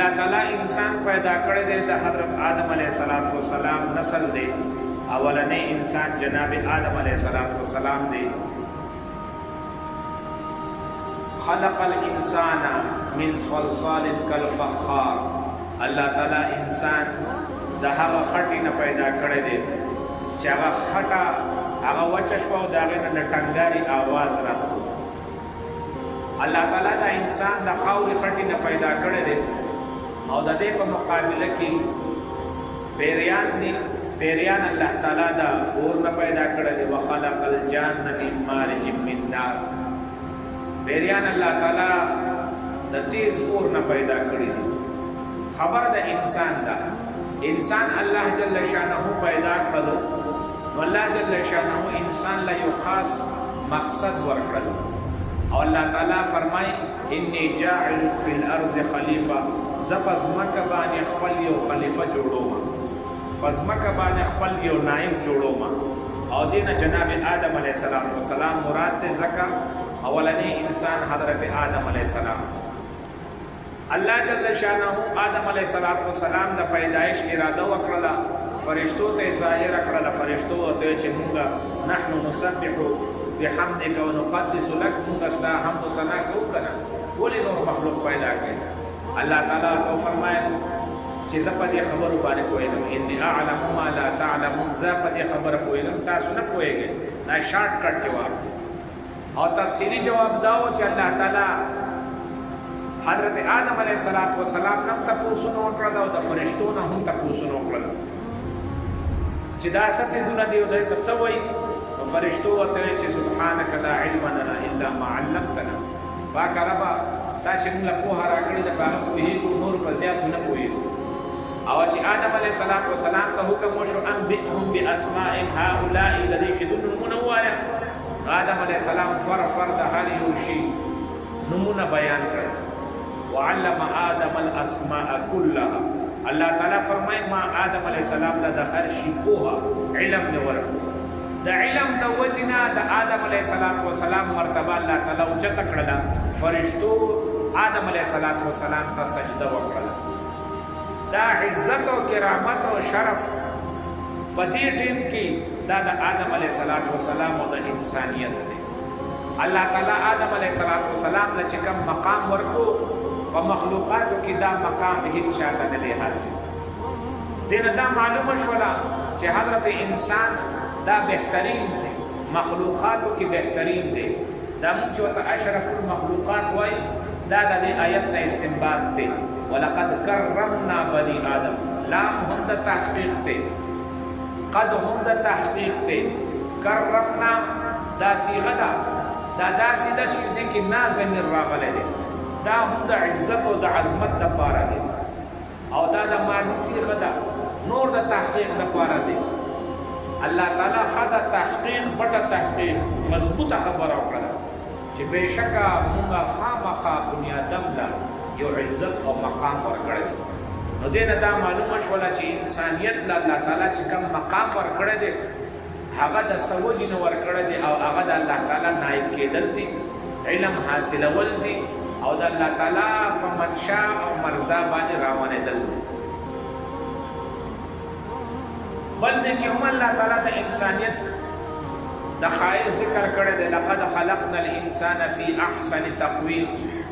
الله تعالی انسان پیدا کړی دی د حضرت آدم علیه السلام نسل دی اولنې انسان جناب آدم علیه السلام دی خلق الانسان من صلصال كالفخار الله تعالی انسان د هغه خټې نه پیدا کړی دی چې هغه خټه هغه وچه شوه او د هغې نه د ټنګاري آواز راتلو الله تعالی د انسان د خاورې خټې نه پیدا کړی دی او د دې په مقابله کې پیریان دي پیریان الله تعالی د اور نه پیدا کړی دی وخلق الجان من مارج من نار پیریان الله تعالی د تیز اور نه پیدا کړی دی خبر د انسان دا انسان الله جل شانه پیدا کړو نو الله جل شانه انسان له یو خاص مقصد ورکړو او الله تعالی فرمای انی جاعل فی الارض خلیفہ زپز مکه باندې خپل یو خلیفہ جوړوم پس مکه باندې خپل یو نائب جوړوم او دینه جناب آدم علیه السلام مراد ته زکا اولنی انسان حضرت آدم علیه السلام الله جل شانه آدم علیه السلام د پیدایش اراده وکړه فرشتو ته ظاهر کړل فرشتو ته چې موږ نحنو نسبح بحمدک ونقدس لك موږ ستا حمد و ثنا کوو کنه ولې نور مخلوق پیدا کړي الله تعالی تو فرمایل چې زه په دې خبرو باندې پوهېږم انی اعلم ما لا تعلمون زه په دې خبره پوهېږم تاسو نه پوهېږئ دا شارټ کټ جواب دی او تفصیلی جواب دا و چې الله تعالی حضرت آدم علیه السلام نم تپوسونه وکړل او د فرشتو نه هم تپوسونه وکړل چې دا څه څیزونه دي او دوی ته څه وایي نو فرشتو ورته ویل چې سبحانک لا علم لنا الا ما علمتنا پاکه ربه تا چې موږ له پوهه راکړې ده په هغه پوهېږو نور په زیاتو نه پوهېږو او چې آدم علیه السلام ته حکم وشو انبئهم باسمائهم هؤلاء د دې شیدونو نومونه ووایه آدم علیه السلام فر د هر یو شي نومونه بیان کړل وعلم آدم الاسماء كلها الله تعالی فرمای ما آدم علیه السلام له د هر شي پوهه علم دی ورکړو د علم د وجنا د آدم علیه السلام مرتبه الله تعالی اوچته کړله فرشتو آدم علیه السلام ته سجده وکړه دا عزت او کرامت او شرف په دې ټیم کې دا د آدم علیه السلام او د انسانیت دی الله تعالی آدم علیه السلام له چې کوم مقام ورکو په مخلوقاتو کې دا مقام هیڅ چاته نه دی حاصل دینه دا معلومه شوله چې حضرت انسان دا بهترین دی مخلوقاتو کې بهترین دی دا موږ چې ورته اشرف المخلوقات وایي دا د دې آیت نه استنباط دی ولقد کرمنا بني آدم لام هم د تحقیق دی قد هم د تحقیق دی کرمنا دا صیغه ده دا داسې ده چې دې کې نا ضمیر راغلی دی دا هم د عزت او د عظمت دپاره دی او دا د ماضي صیغه ده نور د تحقیق دپاره دی الله تعالی خدا تحقیق پټه تحقیق مضبوطه خبره وکړه چې بېشکه مونږه خامخا بنیادم له یو عزت او مقام ورکړی نو دې نه دا معلومه شوله چې انسانیت له الله تعالی چې کوم مقام ورکړی دی هغه د څه وجې نه ورکړی دی او هغه د الله تعالی نایب کېدل دي علم حاصلول دي او د الله تعالی په منشا او مرضا باندې روانېدل دي بل دې کې هم الله تعالی د انسانیت د خایز ذکر کړی دی لقد خلقنا الانسان فی احسن تقویم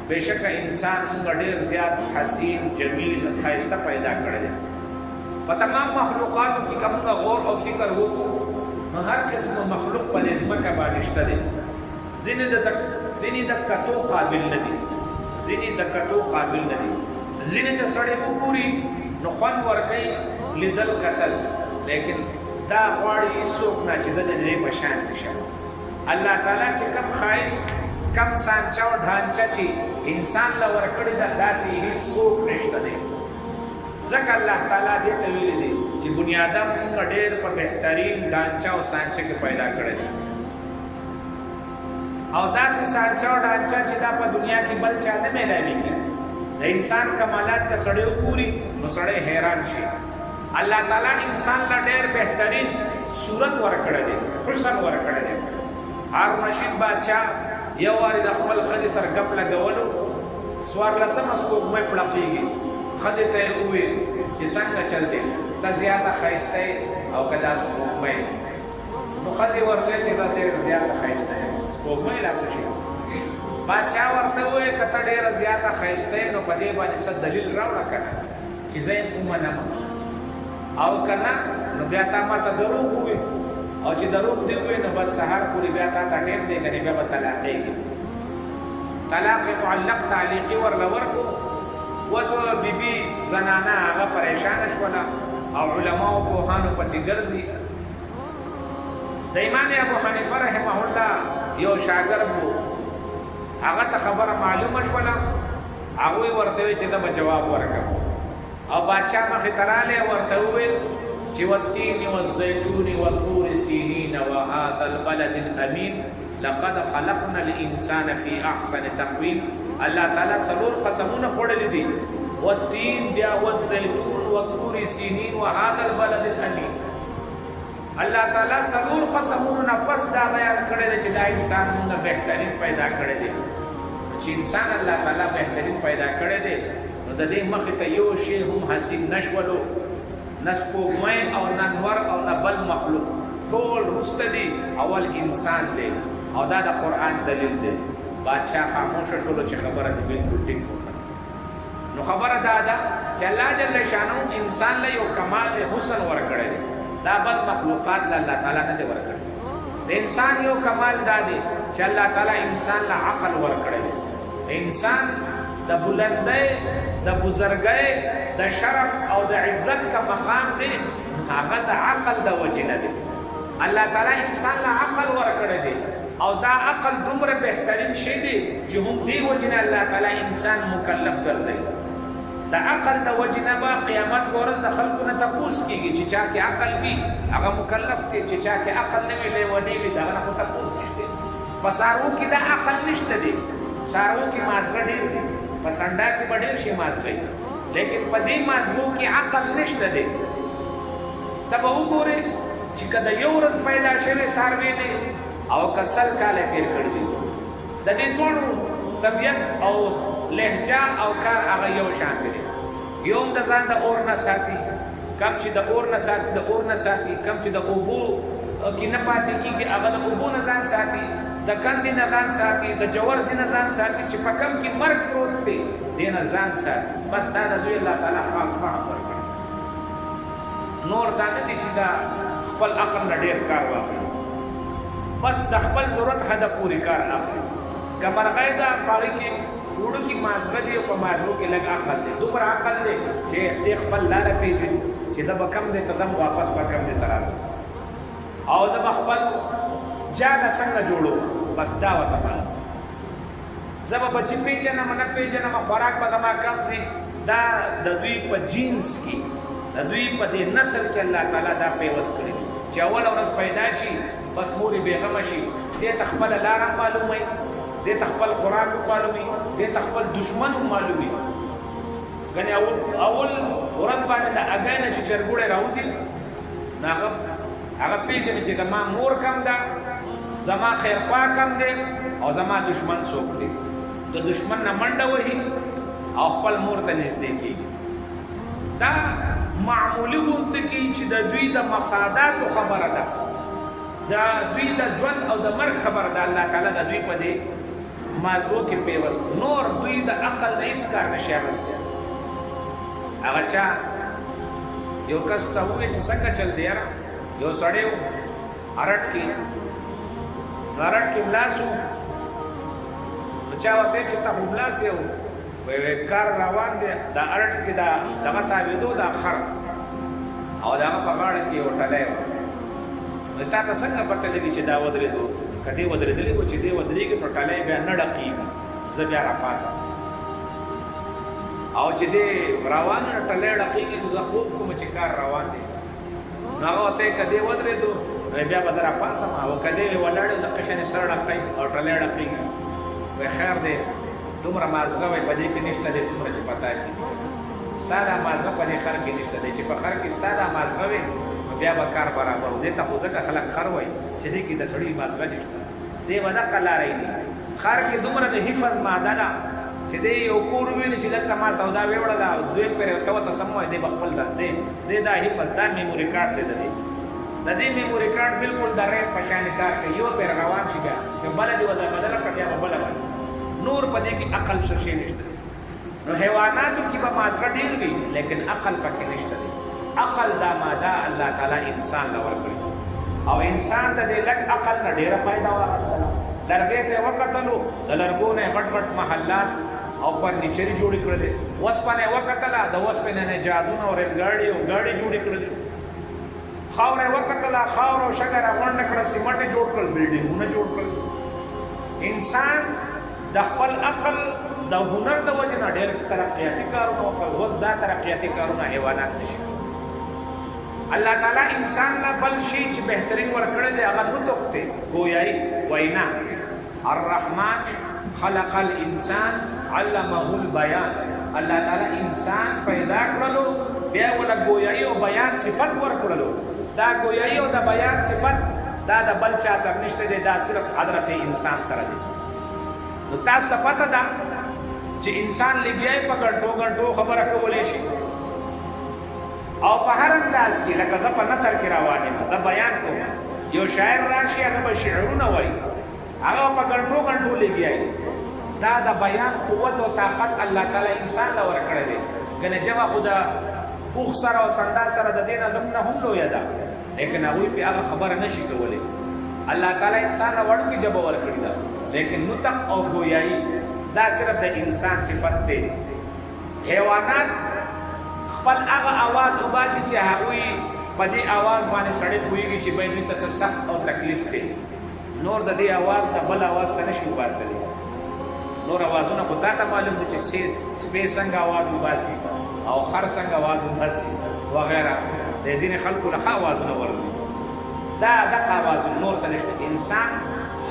بېشکه انسان موږ ډېر زیات حسین جمیل ښایسته پیدا کړی دی په تمام مخلوقاتو کې که موږ غور او فکر وکړو نو هر قسم مخلوق په دې ځمکه باندې شته دی ځینې د کتو قابل نه دي ځینې د کتو قابل نه دي ځینې ته سړی وګوري نو خوند ورکوي لیدل کتل لیکن دا غواړي هیڅوک نه چې د دې په شان شي الله تعالی چې کوم ښایست کم سانچه او ډھانچه چې انسان له ورکړې ده داسې هیڅوک نشته دی ځکه الله تعالی دې ته ویلي دی چې بنیادم موږ ډېر په بهترین ډانچه او سانچه کې پیدا کړی دی او داسې سانچه او ډانچه چې دا په دنیا کې بل چا نه میلاویږي د انسان کمالات که سړی وګوري نو سړی حیران شي الله تعالی انسان له ډېر بهترین صورت ورکړی دی حسن ورکړی دی هارون رشید بادشاه یو وارې د خپل ښځې سره ګپ لګولو څوارلسمه سپوږمۍ پړقېږي خدای ته وې چې څنګه چل دی ته زیاته ښایسته او که دا سپوږمۍ نو ښځې ورته چې دا ته زیاته ښایسته یې سپوږمۍ دا څه شي بادشاه ورته وویل که ته ډېره زیاته ښایسته یې نو په دې باندې څه دلیل راوړه که نه چې زه یې ومنم او که نه نو بیا تا ما ته دروغ ووایي او چې دروغ دې ووایي نو بس سهار پورې بیا تا ته ټیم دی کنې بیا به طلاقېږي طلاق معلق تعلیقي ورله ورکړو اوس بیبي زنانه هغه پریشانه شوله او علماو پوهانو پسې ګرځي د امام ابو حنیفه رحمه الله یو شاګرد و هغه ته خبره معلومه شوله هغوی ورته ویل چې ته به جواب ورکړه او بادشاه مخې ته رالی ورته وویل چې والتین والزیتون وطور سینین وهذا البلد الامین لقد خلقنا الانسان فی احسن تقویم الله تعالی څلور قسمونه خوړلي دي والتین بیا والزیتون وطور سینین وهذا البلد الامین الله تعالی څلور قسمونو نه پس دا بیان کړی دی چې دا انسان موږ بهترین پیدا کړی دی چې انسان الله تعالی بهترین پیدا کړی دی نو د دې مخې ته یو شی هم حاصل نشولو نه سپوږمۍ او نه نور او نه بل مخلوق ټول وروسته دي اول انسان دی او دا د قرآن دلیل دی بادشاه خاموشه شولو چې خبره دې بالکل ټیک وکړه نو خبره دا ده چې الله جل شانه انسان له یو کمال حسن ورکړی دی دا بل مخلوقات له الله تعالی نه دی ورکړی د انسان یو کمال دا دی چې الله تعالی انسان له عقل ورکړی دی انسان د بلندۍ د بزرګۍ د شرف او د عزت کا مقام دی هغه د عقل د وجې نه دی الله تعالی انسان له عقل ورکړی دی او دا عقل دومره بهترین شی دی چې هم دې وجې نه الله تعالی انسان مکلف ګرځوي د عقل د وجې نه به قیامت په ورځ د خلکو نه تپوس کېږي چې چا کې عقل وي هغه مکلف دی چې چا کې عقل نه وي لیونی وي د هغه نه خو تپوس نشته په څاروو کې دا عقل نشته دی څاروو کې مازغه ډېر دی په سنډا کې به ډېر شي مازغه لیکن په دې مازغو کې عقل نشته دی ته به وګورې چې که د یو ورځ پیدا شوی څاروی دی او که سل کاله تېر کړي دي د دې دواړو طبیعت او لهجه او کار هغه یو شان دی یو هم د ځان د اور نه ساتي کم چې د اور نه ساتي د اور نه ساتي کم چې د اوبو کې نه پاتې کېږي هغه د اوبو نه ځان ساتي د کندې نه ځان ساتي د جوړ نه ځان ساتي چې په کم کې مرګ پروت دی دې نه ځان ساتي بس دا د دوی الله تعالی خاص فهم ورکړي نور دا نه دي چې دا خپل عقل نه ډېر کار واخلي بس د خپل ضرورت حد پوری کار اخلي که مرغۍ ده په هغې کې وړو کې مازغه دي او په مازغو کې لږ عقل دی دومره عقل دی چې دې خپل لاره پېژني چې ده به کم دی ته دم واپس به کم دی ته راځم او ده به خپل جاګه څنګه جوړو بس دا ورته معلوم زه به بچي پېژنم نه پېژنم خوراک به زما کم شي دا د دوی په جینس کې د دوی په دې نسل کې الله تعالی دا پیوست کړي دي چې اوله ورځ پیدا شي بس مورې بېغمه شي دې ته خپله لاره معلوموي دې ته خپل خوراک معلومي دې ته خپل دشمن معلومي ګنې اول ورځ باندې د اګۍ نه چې چرګوړی راوځي نو هغه پېژني چې زما مور کم ده زما خیرخوا کم دی او زما دشمن څوک دی د دشمن نه منډه وهي او خپل مور ته نږدې کېږي دا معمولي غونته کې چې د دوی د مفاداتو خبره ده د دوی د ژوند او د مرګ خبره ده الله تعالی د دوی په دې مازغو کې پیوست نور دوی د عقل نه هېڅ کار نشي اخیستی هغه چا یو کس ته وویل چې څنګه چل دی یاره یو سړی و ارټ کې نو ارټ کې ملاس و نو چا ورته چې ته خو ملاس یې وایي کار روان دی د ارټ کې دغه تاوېدو دا خر او د هغه په غاړه کې یو ټلی و نو تا ته څنګه پته لګي چې دا ودرېدو که دې ودرېدلی و چې دې ودرېږي نو ټلی بیا نه ډقېږي زه بیا راپاسم او چې دې روان نه ټلی ډقېږي نو زه خوب کوم چې کار روان دی نو هغه ورته یې که دې ودرېدو نو بیا به زه راپاسم او که دې ولاړ د قشنې سر ډقوي او ټلی ډقېږي وایي خیر دی دومره مازغه وایي په دې کې نشته دی څومره چې پتا کېږي ستا دا مازغه په دې خر کې نشته دی چې په خر کې ستا دا مازغه وي بیا به کار برابر و دې ته خو ځکه خلک خر وایي چې دې کې د سړي مازغه نشته دې به دقه لاره دي خر کې دومره د حفظ ماده ده چې چې دې یو کور ویني چې دلته ما سودا ویوړله او دوی پرې ته ورته سم وایي دی به خپل دی دا حفظ دا میموري کارډ دی د دې میموري کارډ بالکل د ریپ په شان کار کوي یو پرې روان شي بیا که بله دې ودا بدله کړه بیا به بله باندې نور په دې کې عقل څه شی نشته نو حیواناتو کې به مازغه ډېر وي لیکن عقل پکې نشته دی عقل دا ماده الله تعالی انسان له ورکړي او انسان د دې لږ عقل نه ډېره فایده واخیستله لرګې ته وکتلو د لرګو نه غټ غټ محلات او فرنیچر جوړې کړلې وسپنې وکتله د وسپنې نه جادونه او ریلګاډي او ګاډي جوړې کړلې خاورې وکتله خاور او شګه راغونډه کړه سیمټ یې جوړ کړل بلډینګونه جوړ کړل انسان د خپل عقل د هنر د وجې نه ډېر ترقیاتي کارونه وکړل اوس دا ترقیاتي کارونه حیوانات نشي الله تعالی انسان لا بل شي چې بهترین ورکړی دی هغه نطق دی گویایي وینا الرحمن خلق الانسان علمه البیان الله تعالی انسان پیدا کړلو بیا ولا گویایي او بیان صفت ورکړلو دا گویایي او د بیان صفت دا د بل چا سره نشته دی دا صرف حضرت انسان سره دی نو تاسو ته پته ده چې انسان لګیای په ګڼټو خبره کولی شي او په هر انداز کې لکه زه په نثر کې روان یم زه بیان کوم یو شاعر راشي هغه به شعرونه وایي هغه په ګڼټو لګیای دا د بیان قوت او طاقت الله تعالی انسان له ورکړی دی کنه جواب خو د اوښ سره او سنډا سره د دې نظم نه هم لویه ده لیکن هغوی پې هغه خبره نشي کولی الله تعالی انسان له وړوکې ژبه ورکړې ده لیکن نطق او گویایي دا صرف د انسان صفت دی حیوانات خپل هغه اواز وباسي چې هغوی په دې اواز باندې سړی پوهېږي چې باید دوی ته څه سخت او تکلیف دی نور د دې اواز نه بل اواز ته نشي وباسلی نور اوازونه خو تا ته معلوم دي چې سپی څنګه اواز وباسي او خر څنګه اواز وباسي وغیره د ځینې خلکو له ښه اوازونه ورځي دا دغه اوازونه نور څه نشته انسان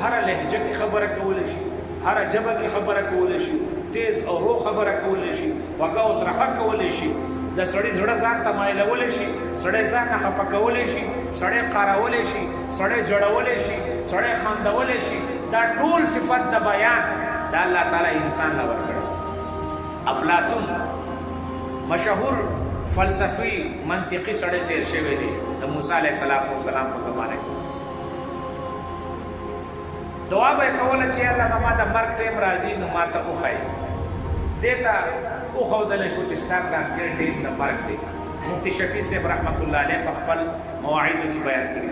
هره لهجه کې خبره کولی شي هره ژبه کې خبره کولی شي تیز او رو خبره کولی شي خوږه او ترخه کولی شي د سړي زړه ځان ته مایلولی شي سړی ځان نه خفه کولی شي سړی قارولی شي سړی جړولی شي سړی خندولی شي دا ټول صفت د بیان دا الله تعالی انسان له ورکړی افلاطون مشهور فلسفي منطقي سړی تیر شوی دی د موسی علیه السلام په زمانه کې دعا به یې کوله چې الله زما د مرګ ټیم راځي نو ما ته وښایي دې ته وښودلی شو چې ستا پلانکې ټیم د مرګ دی مفتي شفیع صاحب رحمت الله علیه په خپل مواعظو کې بیان کړي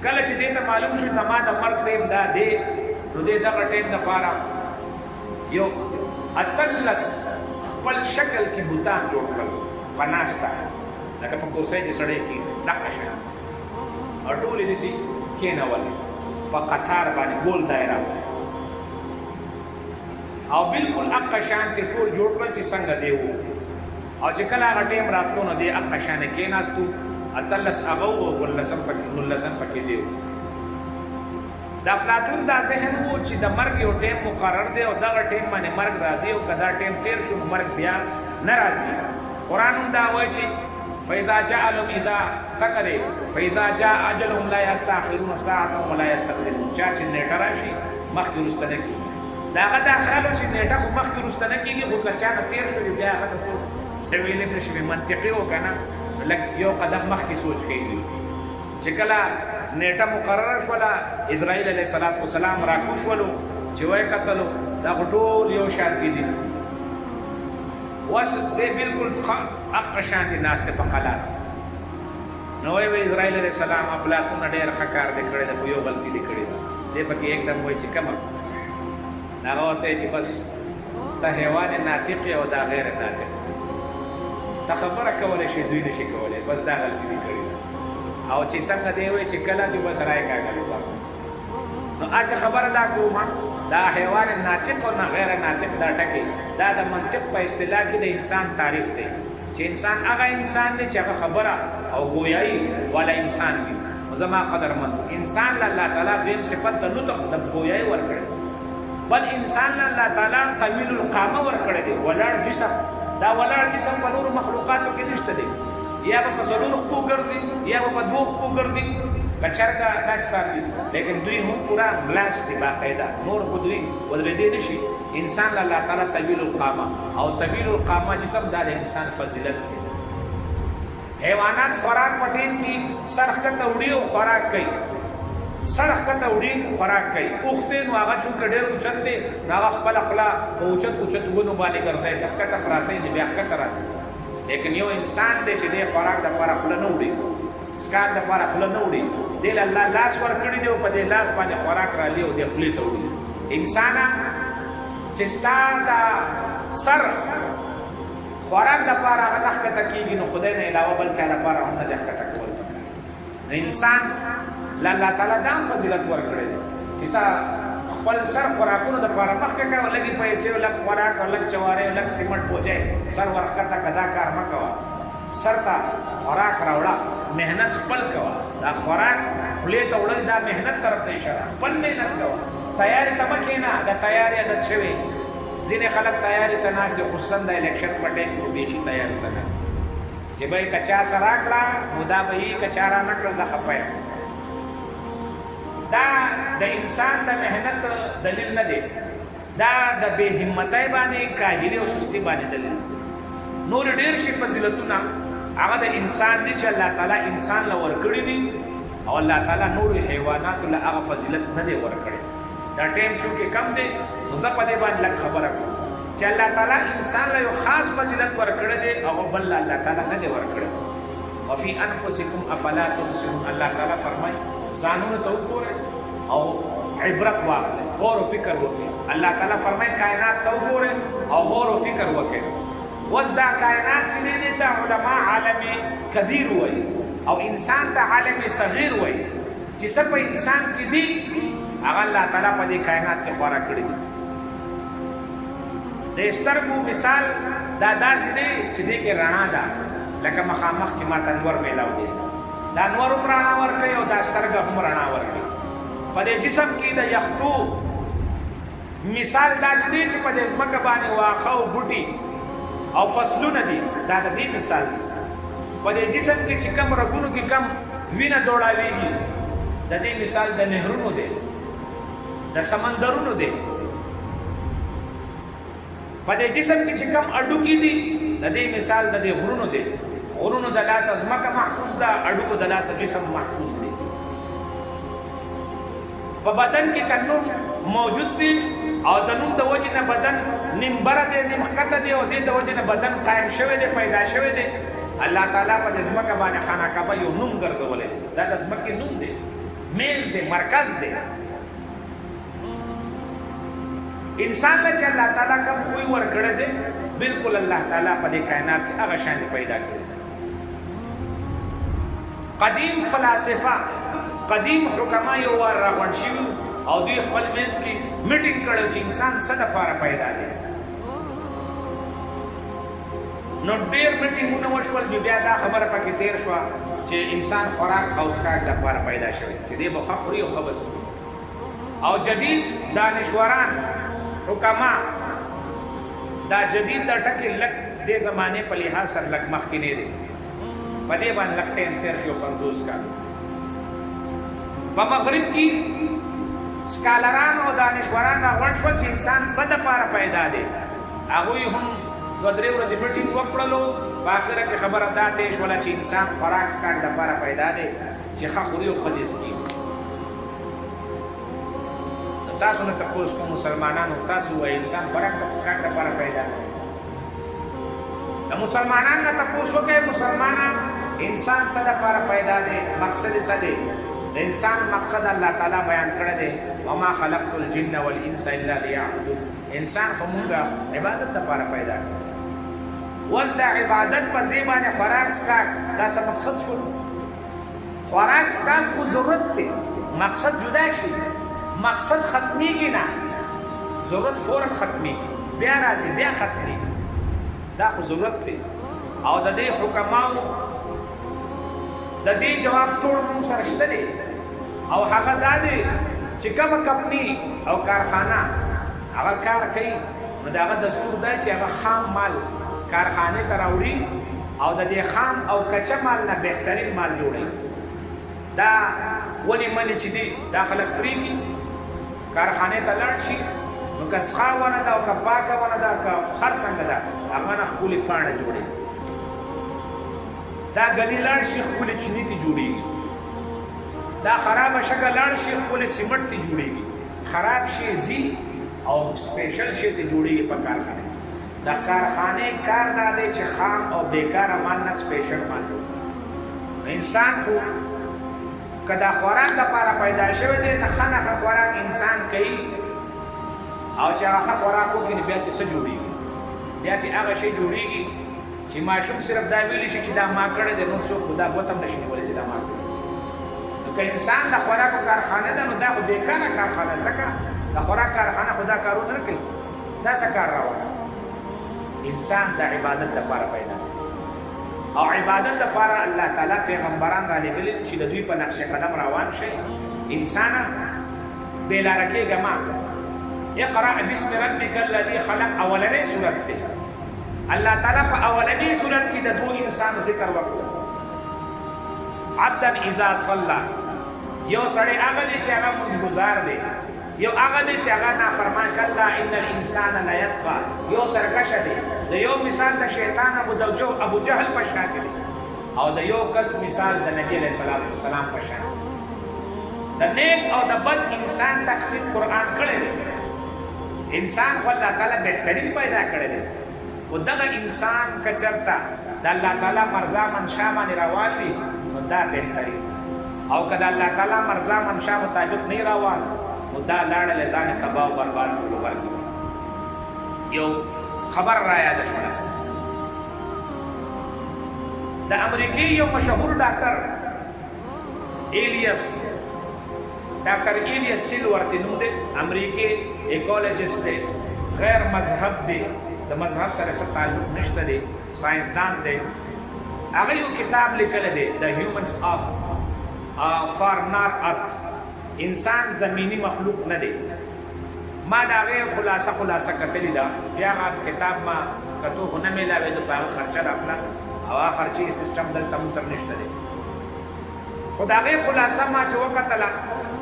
کله چې دې ته معلوم شو زما د مرګ ټیم دا دی نو دې دغه ټیم دپاره یو 18 خپل شکل کې بوتان جوړ کړل په ناسته لکه په کوسۍ چې سړی کښېني دغه شان او ټول یې داسې کښېنول په قطار باندې ګول دایره او بالکل هغه شان ترې ټول جوړ کړل چې څنګه دی و او چې کله هغه ټیم راتلو نو دی هغه شانې کېناستو 18 هغه و 19 پکې دی د افلاطون دا ذهن و چې د مرګ یو ټیم مقرر دی او دغه ټیم باندې مرګ راځي او که دا ټیم تېر شو نو مرګ بیا نه راځي قرآن هم دا وایي چې فإذا جاء څنګه دی فإذا جاء أجلهم لا يستأخرون ساعة ولا يستقدمون چا چې نیټه راشي مخکې وروسته نه کېږي د هغه دا خیال و چې نیټه خو مخکې وروسته نه کېږي خو که چا نه تېر شوي بیا هغه ته څه ویلی نه شي منطقي و که نه لږ یو قدم مخکې سوچ کوي چې کله نیټه مقرره شوله اسرائیل علیه السلام راکوز شولو چې ویې کتلو دا خو ټول یو شانتي دي اوس دی بالکل هغه شانتي ناست دی په قلار نو وایي اسرائیل علیه السلام افلاطون ډېر ښه کار دی کړی دی خو یو غلطي دی کړې ده دی پکې یکدم وایي چې کمه هغه ورته چې بس ته حیوان ناطق او دا غیر ناطق ته خبره کولی شي دوی نشي کولی بس دا غلطي دی کړې ده او چې څنګه دی وایي چې کله دې بس رای کاږل وباسه نو هسې خبره دا کومه دا حیوان ناطق او نه غیر ناطق دا ټکي دا د منطق په اصطلاح کې د انسان تعریف دی چې انسان هغه انسان دی چې هغه خبره او گویایي والا انسان وي نو زما قدرمند انسان له الله تعالی دویم صفت د نطق د گویایي ورکړی بل انسان له الله تعالی طویل القامه ورکړی دی ولاړ جسم دا ولاړ جسم په نورو مخلوقاتو کې نشته دی یا به په څلورو خپو ګرځي یا به په دوو خپو ګرځي که چېرته داسې څاروي لیکن دوی هم پوره ملاس دي باقاعده نور خو دوی ودرېدی نه شي انسان له الله تعالی طویل القامه او طویل القامه جسم دا د انسان فضیلت دی. حیوانات خوراک په ټیم کې سرخ کته وړي او خوراک کوي، سرخ کته وړي خوراک کوي. اوښتې نو هغه چونکه ډېر اوچت دی نو هغه خپله خوله په اوچت ونو باندې ګرځوي، کښته پراته دی بیا ښکته راځي. لیکن یو انسان دی چې دی خوراک دپاره خوله نه وړي، څښاک دپاره خوله نه وړي، دې له الله لاس ورکړي دی او په دې لاس باندې خوراک رالي او دې خولې ته وړي. انسانه چې ستا د سر خوراک دپاره هغه نه ښکته کېږي نو خدای نه علاوه بل چا دپاره هم نه دی ښکته کول پکار. د انسان له الله تعالی دا هم فضیلت ورکړی دی چې ته خپل سر خوراکونو دپاره مخکې کوه، لږې پیسې او لږ خوراک او لږ چوارې او لږ سیمنټ بوجی سر ورښکته که دا کار مه کوه. سر ته خوراک راوړه، محنت خپل کوه. دا خوراک خولې ته وړل دا محنت طرف ته اشاره، خپل محنت کوه. تیارې ته مه کښېنه، د تیارې عادت شوې. ځینې خلک تیارې ته ناست دي خصوصا د الیکشن په ټایم کې بیخي تیارې ته ناست دي چې به یې که چا څه راکړه نو دا به یې که چا را نه کړل زه خفه یم. دا د انسان د محنت دلیل نه دی، دا د بې همتۍ باندې کاهلي او سستي باندې دلیل. نور ډېر شي فضیلتونه هغه د انسان دي چې الله تعالی انسان له ورکړي دي او الله تعالی نورو حیواناتو له هغه فضیلت نه دی ورکړی. دا ټایم چونکې کم دی نو زه په دې باندې لږ خبره کوم چې الله تعالی انسان له یو خاص فضیلت ورکړی دی او بل له الله تعالی نه دی ورکړی. وفي انفسکم افلا تبصرون، الله تعالی فرمایي ځانونو ته وګورئ او عبرت واخلئ، غور و فکر وکړئ. الله تعالی فرمایي کائنات ته وګورئ او غور و فکر وکړئ. اوس دا کائنات چې دی دې ته علما عالم کبیر وایي او انسان ته عالم صغیر وایي چې څه په انسان کې دي هغه الله تعالی په دې کائنات کې خورا کړي دي. د سترګو مثال دا داسې دی چې دې کې رڼا ده لکه مخامخ چې ماته نور میلاو دی، دا نور هم رڼا ورکوي او دا سترګه هم رڼا ورکوي. په دې جسم کې د یختو مثال داسې دی چې په دې ځمکه باندې واښه او بوټي او فصلونه دي، دا د دې مثال دی. په دې جسم کې چې کم رګونو کې کم وینه دوړاویږي د دې مثال د نهرونو دی، د سمندرونو دی. په دې جسم کې چې کم اډوکي دي د دې مثال د دې غرونو دی. غرونو د لاسه ځمکه محفوظ ده، اډوکو د لاسه جسم محفوظ دی. په بدن کې که نوم موجود دی او د نوم د وجې نه بدن نیم بره دی نیم ښکته دی او دې د وجې نه بدن قایم شوی دی، پیدا شوی دی. الله تعالی په دې ځمکه باندې خانه کعبه یو نوم ګرځولی دی، دا د ځمکې نوم دی، میز دی، مرکز دی. انسان له چې الله تعالی کوم خوی ورکړی دی بالکل الله تعالی په دې کائنات کې هغه شان پیدا کړی. قدیم فلاسفه قدیم حکما یو وار راغونډ شوي او دوی خپل منځ کې میټینګ کړی چې انسان څه دپاره پیدا دی. نو ډېر میټینګونه وشول چې بیا دا خبره پکې تېر شوه چې انسان خوراک او څښاک دپاره پیدا شوی چې دی به ښه خوري او ښه به څښي. او جدید دانشوران حکما دا جدید دا ټکي لږ دې زمانې په لحاظ سره لږ مخکینی دی، په دې باندې لږ ټایم تېر شو 50 کال. په مغرب کې سکالران او دانشوران راغونډ شول چې انسان څه دپاره پیدا دی. هغوی هم 2-3 ورځې میټینګ وکړلو، په آخره کې خبره دا تېر شوله چې انسان خوراک څښاک دپاره پیدا دی چې ښه خوري او ښه دې څښي. تاسو نه تپوس کوم مسلمانانو، تاسو وایي انسان خوراک څښاک دپاره پیدا دی. د مسلمانانو نه تپوس وکړئ مسلمانان انسان څه دپاره پیدا دی، مقصد یې څه دی. د انسان مقصد الله تعالی بیان کړی دی، وما خلقت الجن والانس الا لیعبدون. انسان خو مونږ عبادت دپاره پیدا کړی. اوس د عبادت په ځای باندې خوراک څښاک دا څه مقصد شول؟ خوراک څښاک خو ضرورت دی، مقصد جدا شي. مقصد ختمیږي نه، ضرورت فوراً ختمیږي، بیا راځي بیا ختمیږي. دا خو ضرورت دی. او د دې حکماو د دې جواب ټول موږ سره شته دی او هغه دا دی چې کومه کمپني او کارخانه هغه کار کوي نو د هغه دستور دی چې هغه خام مال کارخانې ته راوړي او د دې خام او کچه مال نه بهترین مال جوړوي. دا ونې منې چې دي دا خلک پرېږدي، کارخانې ته لاړ شي، نو که څښا ونه ده او که پاکه ونه ده که هر څنګه ده هغه نه ښکلې پاڼه جوړېږي دا ګلي لاړ شي ښکلې چیني تې جوړېږي دا خرابه شګه لاړ شي ښکلې سیمټ تې جوړېږي خراب شي ځي او سپیشل شي تې جوړېږي په کارخانه د کارخانې کار دا دی چې خام او بیکاره مال نه سپیشل مال انسان خو که دا خوراک دپاره پیدا شوی دی نه ښه نه ښه خوراک انسان کوي او چې هغه ښه خوراک وکړي نو بیا ترې څه جوړېږي بیا ترې هغه شی جوړېږي چې ماشوم صرف دا ویلی شي چې دا ما کړی دی نور څوک خو دا ګوته هم نه شي کولی چې دا ما کړی نو که انسان د خوراکو کارخانه ده نو دا خو بېکاره کارخانه ده لکه د خوراک کارخانه خو دا کارونه نه کوي دا څه کار راوړه انسان د عبادت لپاره پیدا او عبادت لپاره الله تعالی پیغمبران را لېږلي چې د دوی په نقش قدم روان شي انسانه بې لاره کېږه مه اقرأ باسم ربک الذي خلق اولنۍ صورت دی الله تعالی په اولنۍ صورت کې د دو انسان ذکر وکړو عبدا اذا صلى یو سړی هغه دی چې هغه مونځګزار دی یو هغه دی چې هغه نافرمان کلا ان الانسان لیطغى یو سرکشه دی د یو مثال د شیطان ابو جهل په شان دی او د یو کس مثال د نبی علیه السلام په شان د نیک او د بد انسان تقسیم قرآن کړی دی انسان خو الله تعالی بهترین پیدا کړی دی خو دغه انسان که چېرته د الله تعالی مرضا منشا باندې روان وي نو دا بهترین او که د الله تعالی مرضا منشا مطابق نه روان نو دا لاړه له ځانه تباه او برباد کولو ورکوي یو خبر را یاده شوله د امریکې یو مشهور ډاکټر ډاکټر ایلیس سیل ورته نوم دی امریکې ایکولوجسټ دی غیر مذهب دی د مذهب سره څه تعلق نشته دی ساینسدان دی هغه یو کتاب لیکلی دی د هیومنز آف فار نار ارت انسان زمینی مخلوق نه دی ما د هغې خلاصه کتلې ده بیا هغه کتاب ما کتو خو نه میلاوېدو په هغه خرچه راکړه او هغه خرچې سیسټم دلته موږ سره نشته دی خو د هغې خلاصه ما چې وکتله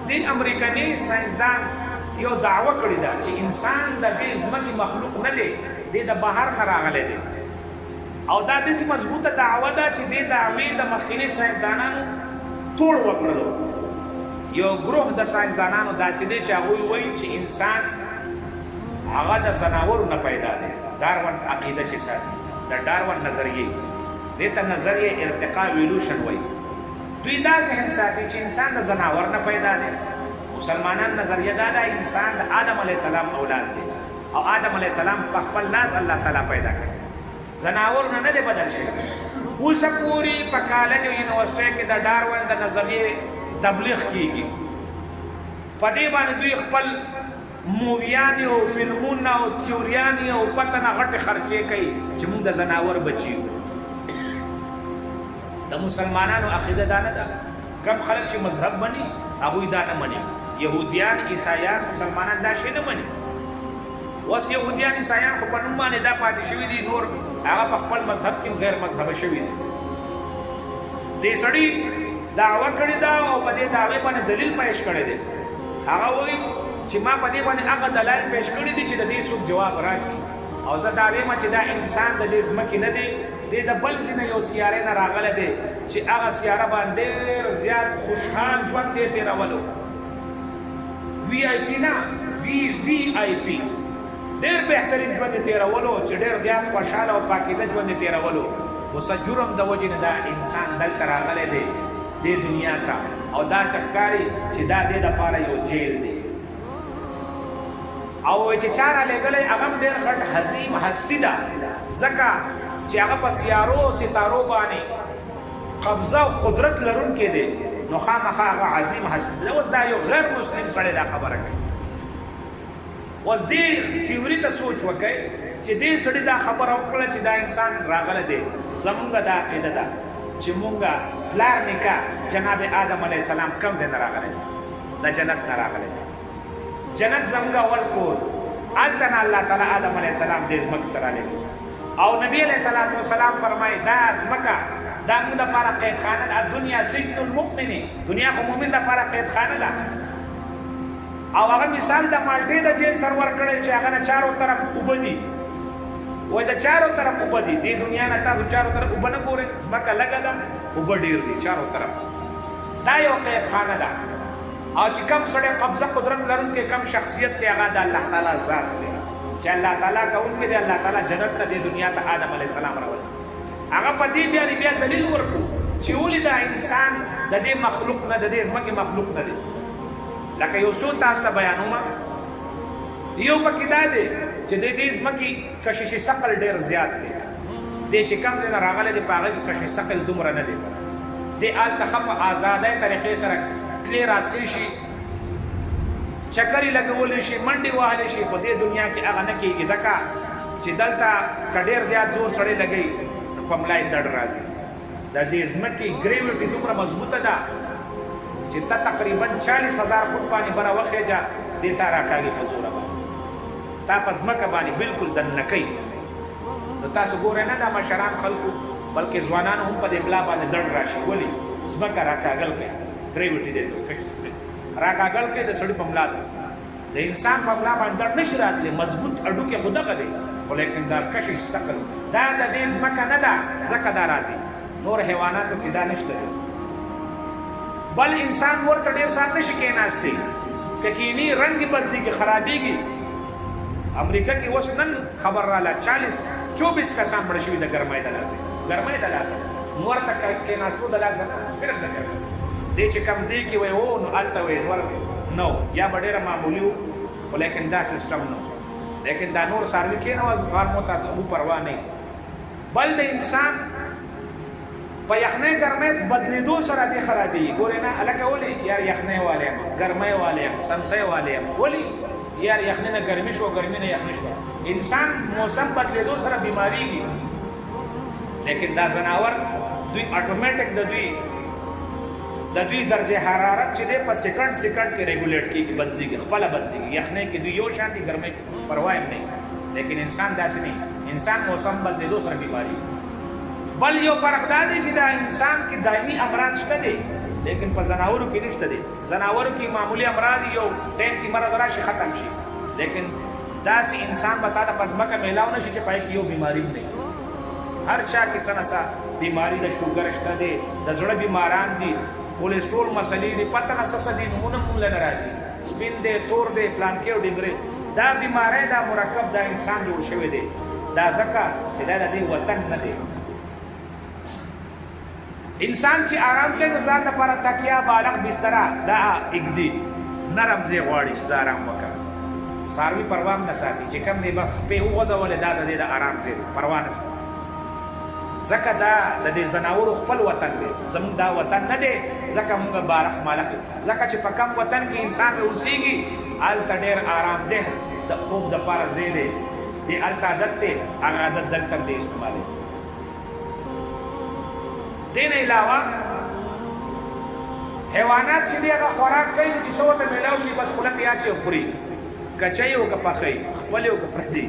دې امریکني ساینسدان یو دعوه کړې ده چې انسان د دې ځمکې مخلوق نه دی دی د بهر نه راغلی دی او دا داسې مضبوطه دعوه ده چې دې دعوې د مخکیني ساینسدانانو توړ وکړلو یو گروه د ساینسدانانو داسې دی چې هغوی وایي چې انسان هغه د ځناورو نه پیدا دی ډارون عقیده چې ساتي د ډارون نظریې دې ته نظریې ارتقا ایولوشن وایي دوی دا ذهن ساتي چې انسان د ځناور نه پیدا دی مسلمانان نظریه دا ده انسان د آدم علیه السلام اولاد دی او آدم علیه السلام په خپل لاس الله تعالی پیدا کړی ځناورونه نه دی بدل شوي اوسه پورې په کالج او یونیورسټۍ کې د ډارون د نظریې تبلیغ کیږي په دې باندې دوی خپل موویانې او فلمونه او تیوریانې او پته نه غټې خرچې کوي چې موږ د ځناور بچي د مسلمانانو عقیده دا نه ده کم خلک چې مذهب مني هغوی دا نه مني یهودیان عیسایان مسلمانان دا شی نه مني اوس یهودیان عیسایان خو په نوم باندې دا پاتې شوي دي نور هغه په خپل مذهب کې غیر مذهبه شوي دي دې سړي دعوه کړې ده او په دې دعوې باندې دلیل پیش کړی دی هغه وایي چې ما په دې باندې هغه دلایل پیش کړي دي چې د دې څوک جواب راکړي او زه دا وایم چې دا انسان د دې ځمکې نه دی دی د بل ځای نه یو سیارې نه راغلی دی چې هغه سیاره باندې ډېر زیات خوشحال ژوند دی تېرولو وي آی پي نه وي آی پي ډېر بهترین ژوند یې تېرولو چې ډېر زیات خوشحاله او پاکیزه ژوند یې تېرولو خو څه جرم د وجې نه دا انسان دلته راغلی دی دې دنیا ته او داسې ښکاري چې دا دې دپاره یو جیل دی او چې چا رالیږلی هغه هم ډېر غټ عظیم هستي ده ځکه چې هغه په سیارو ستارو باندې قبضه او قدرت لرونکی دی نو خامخا هغه عظیم هستي ده اوس دا یو غیر مسلم سړی دا خبره کوي اوس دې تیوري ته سوچ وکړئ چې دې سړي دا خبره وکړه چې دا انسان راغلی دی زمونږ دا عقیده ده چې مونږ پلار نیکه جناب آدم علیه السلام کم دی نه راغلی دی د جنت نه راغلی دی جنت زمونږ اول کور هلته نه الله تعالی آدم علیه السلام دې ځمکې ته رالیږي او نبی علیه الصلاة والسلام فرمایي دا ځمکه دا موږ دپاره قیدخانه ده دنیا سجن المؤمن دنیا خو مؤمن دپاره قیدخانه ده او هغه مثال د مالټې د جیل سرور کړی چې هغه نه چارو طرف اوبه دي وای د چارو طرف اوبه دي د دنیا نه تاسو چارو طرف اوبه نه ګورئ ځمکه لږه ده اوبه ډېر دي چارو طرف دا یو قید خانه ده او چې کم سړی قبضه قدرت لرونکی کم شخصیت دی هغه د الله تعالی ذات دی چې الله تعالی کوونکی دی الله تعالی جنت ته د دنیا ته آدم علیه السلام راولي هغه په دې بیا دلیل ورکړو چې ولې دا انسان د دې مخلوق نه د دې ځمکې مخلوق نه دی لکه یو څو تاسو ته بیانوم یو پکې دا دی چې د دې ځمکې کشش ثقل ډېر زیات دی دې چې کم دی نه راغلی دی په هغه کې کشش ثقل دومره نه دی دې هلته ښه په ازادۍ طریقې سره تلې راتلی شي چکرې لګولی شي منډې وهلی شي په دې دنیا کې هغه نه کېږي ځکه چې دلته که ډېر زیات زور سړی لګوي په ملا یې دړ راځي د دې ځمکې ګریویټي دومره مضبوطه ده چې ته تقریبا 40,000 فوټ باندې بره وخېجه دې تا راکاږي په زوره باندې تا په ځمکه باندې بالکل دننه کوي نو تاسو ګورئ نه دا مشران خلکو بلکې ځوانان هم په دې ملا باندې دړ راشي ولې ځمکه راکاږل کوي ګریویټي دی ته راکاږل کوي د سړي په ملا د انسان په ملا باندې دړ نشي راتلی مضبوط هډوکې خو دغه دی خو لیکن دا کشش ثقل دا د دې ځمکه نه ده ځکه دا راځي نور حیواناتو کې دا نشته بل انسان ورته ډېر ساعت نشي کېناستی که کینی رنګ بدلېږي خرابېږي امریکا کې اوس نن خبر راله 24 کسان مړه شوي د ګرمۍ د لاسه نور ته کېناستو د لاسه صرف د ګرمۍ دې چې کوم ځای کې وایي او نو هلته وایي نور نو یا به ډېره معمولي وو خو لیکن دا سیسټم نو لیکن دا نور څاروي کېناوه غرمو ته پروا نه بل د انسان په یخنۍ ګرمۍ بدلېدو سره دې خرابېږي ګورې نه هلکه ولې یار یخنۍ والی یم ګرمۍ والی یم سمسۍ والی یم ولې یار یخنۍ نه ګرمي شو ګرمي نه یخنۍ شوه انسان موسم بدلېدو سره بیماریږي لیکن دا ځناور دوی اټومیټک د دوی درجه حرارت چې دی په سیکنډ کې ریګولیټ کېږي بدلېږي خپله بدلېږي یخنۍ کې دوی یو شان دي ګرمۍ کې پروا هم نه لیکن انسان داسې نه انسان موسم بدلېدو سره بیماریږي بل یو فرق دا دی چې دا انسان کې دایمي امراض شته دی لیکن په ځناورو کې نشته دی ځناورو کې معمولی امراض یو ټایم کې مرض راشي ختم شي لیکن داسې انسان به تا ته په ځمکه میلاو نه شي چې پای کې یو بیماري نه هر چا کې څه نه څه بیماري د شوګر شته دی د زړه بیماران دي کولیسټرول مسلې دي پته نه څه دي نومونه مونږ له نه راځي سپین دی تور دی پلانکې او ډنګرې دا بیماری دا مرکب دا انسان جوړ شوی دی دا ځکه چې دا د دې وطن نه دی انسان چې آرام کوي نو ځان لپاره تکیه بالغ بستره دا اږدي نرم ځای غواړي چې زه آرام وکړم څاروي پروا هم نه ساتي چې کوم دی بس پې وغځولې دا د دې د آرام ځای دی پروا نه ساتي ځکه دا د دې ځناورو خپل وطن دی زموږ دا وطن نه دی ځکه موږ بالغ مالک ځکه چې په کم وطن کې انسان اوسېږي هلته ډېر آرام دی د خوب دپاره ځای دی د هلته عادت دی هغه عادت دلته هم دی استعمالوي دین علاوه حیوانات چې دی هغه خوراک کوي نو چې څه ورته میلاو شي بس خوله پې اچي او خوري که چای او که پخوي خپل او که پردي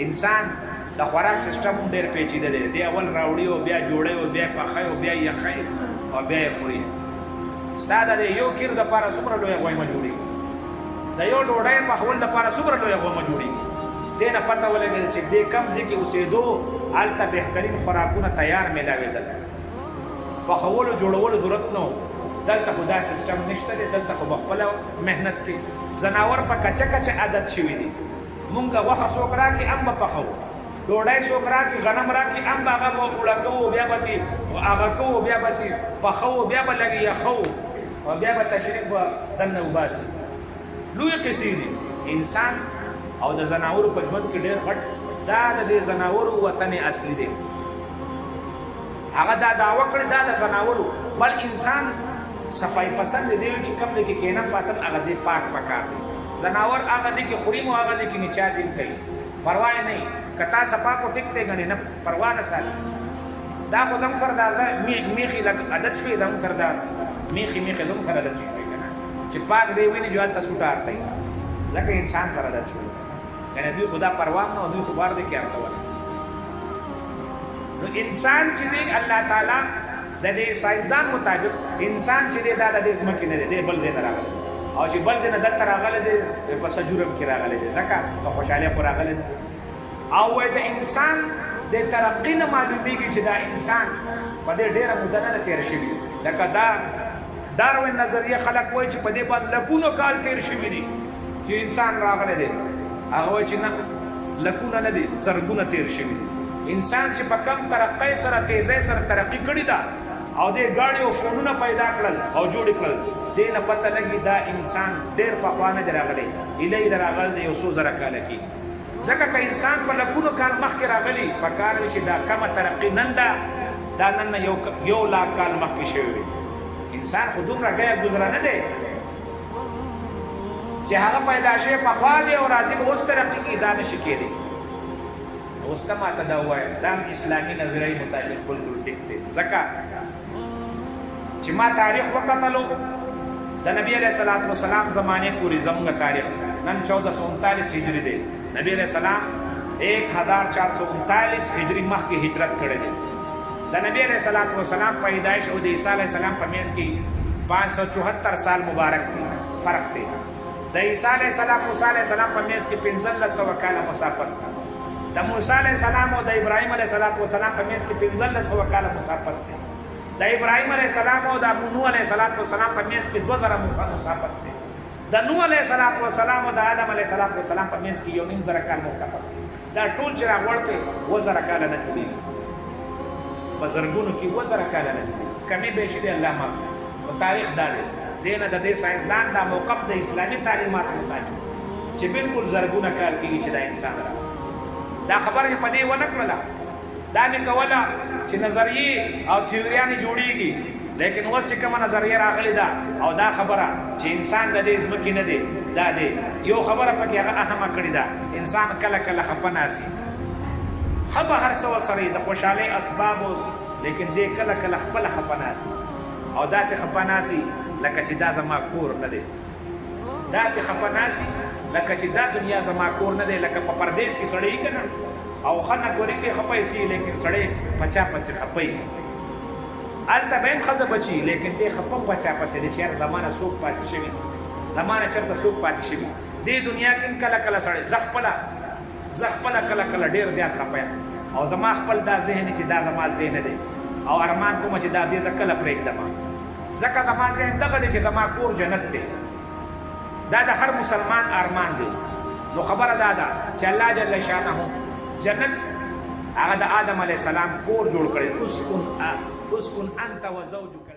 انسان د خوراک سیسټم هم ډېر پیچیده دی دی اول راوړي او بیا جوړوي او بیا پخوي او بیا یخوي او بیا یې خوري ستا د یو کیر دپاره څومره لویه غویمه جوړېږي د یو ډوډۍ پخول دپاره څومره لویه غویمه جوړېږي دې نه پته ولګېده چې دې کم ځای کې اوسېدو هلته بهترین خوراکونه تیار میلاوېدل پخولو جوړولو ضرورت نه و دلته خو دا سیسټم نشته دی دلته خو به خپله محنت کوي ځناور په کچه کچه عادت شوي دي مونږ غوښه څوک راکړي هم به پخوو ډوډۍ څوک راکړي غنم راکړي هم به هغه به اوړه کوو بیا به تې هغه کوو بیا به تې پخوو بیا به لږ یخوو او بیا به تشریف به دننه وباسي لویې قصې دي انسان او د ځناورو په ژوند کې ډېر غټ دا د دې ځناورو وطن اصلي دی هغه دا دعوه کړې دا د ځناورو بل انسان صفایي پسند دی چې کوم دی کې کینم پسند هغه ځای پاک پکار دی ځناور هغه دی کې خوري مو هغه دی کې نچازي کوي پروا نه کتا صفا کو ټیک ته غني نه پروا نه ساتي دا خو زم فردا میخي لګ عادت شوی زم فردا میخي زم فردا عادت شوی کنه چې پاک دی ویني جوال تاسو ټارته ځکه انسان سره عادت شوی کنه دوی خدا پروا نه دوی خبر دی کې ارته نو انسان چې دی الله تعالی د دې ساينسدان مطابق انسان چې دی دا د دې ځمکې نه دی بل دی نه راغلی او چې بل دې نه دلته راغلی دی په څه جرم کې راغلی دی ځکه په خوشحالۍ خو راغلی دی او وایي د انسان د ترقي نه معلومیږي چې دا انسان په دې ډېره موده نه تېر شوي لکه دا داروین نظریه خلک وایي چې په دې باندې لکونو کال تېر شوي دي چې انسان راغلی دی هغه وایي چې نه لکونه نه دي زرګونه تېر شوي دي انسان چې په کم ترقۍ سره تیزۍ سره ترقي کړې ده او دې ګاډي او فونونه پیدا کړل او جوړ کړل دې نه پته لګي دا انسان ډېر پخوا نه دی راغلی ایله یې راغلی دی یو څو زره کاله کېږي ځکه که انسان په لکونو کال مخکې راغلی پکار دی چې دا کمه ترقي نن ده دا نن نه یو لاک کال مخکې شوی وي انسان خو دومره ډېر ګذره نه دی چې هغه پیدا شوی پخوا دی او راځي به اوس ترقي کړي دا نشي کېدی اوس ته ماته دا ووایم دا اسلامي نظریې مطابق بالکل ټیک دی ځکه چې ما تاریخ وکتلو د نبی علیه الصلاۃ والسلام زمانې پورې زموږ تاریخ نن 1439 هجري دی نبی علیہ السلام 1439 هجری مخکې هجرت کړی دی د نبی علیہ السلام پیدایش او د عیسی علیہ السلام په منځ کې 574 سال مبارک دی فرق دی د عیسی علیہ السلام موسی علیہ السلام په منځ کې 1500 کاله مسافت د موسی علیہ السلام او د ابراهیم علیہ السلام په منځ کې 1500 کاله مسافت دی د ابراهیم علیہ السلام او د نوح علیہ السلام په منځ کې 2000 مسافت دی د نوح علیہ السلام او د آدم علیہ السلام په منځ کې 1.5 کال مسافت دا ټول چې راغړ کې 2000 کال نه جوړیږي په زرګونو کې 2000 کال نه جوړیږي کمی به شي الله ما په تاریخ دا دی دینه د دې ساينسدان دا موقف د اسلامي تعلیمات مطابق چې بالکل زرګونه کال کېږي چې دا انسان را دا خبره په دې ونه کړله دا نه کوله چې نظریې او تیوریانې جوړیږي لیکن اوس چې کومه نظریه راغلې ده او دا خبره چې انسان د دې ځمکې نه دی دا دی یو خبره پکې هغه اهمه کړې ده انسان کله کله خفه ناسي ښه به هر څه ورسره د خوشحالۍ اسباب اوس لیکن دې کله کله خپله خفه ناسي او داسې خفه ناسي لکه چې دا زما کور نه دی داسې خفه ناسي لکه چې دا دنیا زما کور نه دی لکه په پردیس کې سړی که نه او ښه نه کورې کې خفه سي لیکن سړی په چا پسې خفه هلته به هم ښځه بچي لیکن دې خفه په چا پسې دی چې یاره زما نه څوک پاتې شوي زما نه چېرته څوک پاتې شوي دې دنیا کې هم کله کله سړی زه خپله کله کله ډېر زیات خفه یم او زما خپل دا ذهن چې دا زما ذهن دی او ارمان کومه چې دا دې زه کله پرېږدم ځکه زما ذهن دغه دی چې زما کور جنت دی دا د هر مسلمان ارمان دی نو خبره دا ده چې الله جل شانه جنت هغه د آدم علیه السلام کور جوړ کړی اسکن انت و زوجک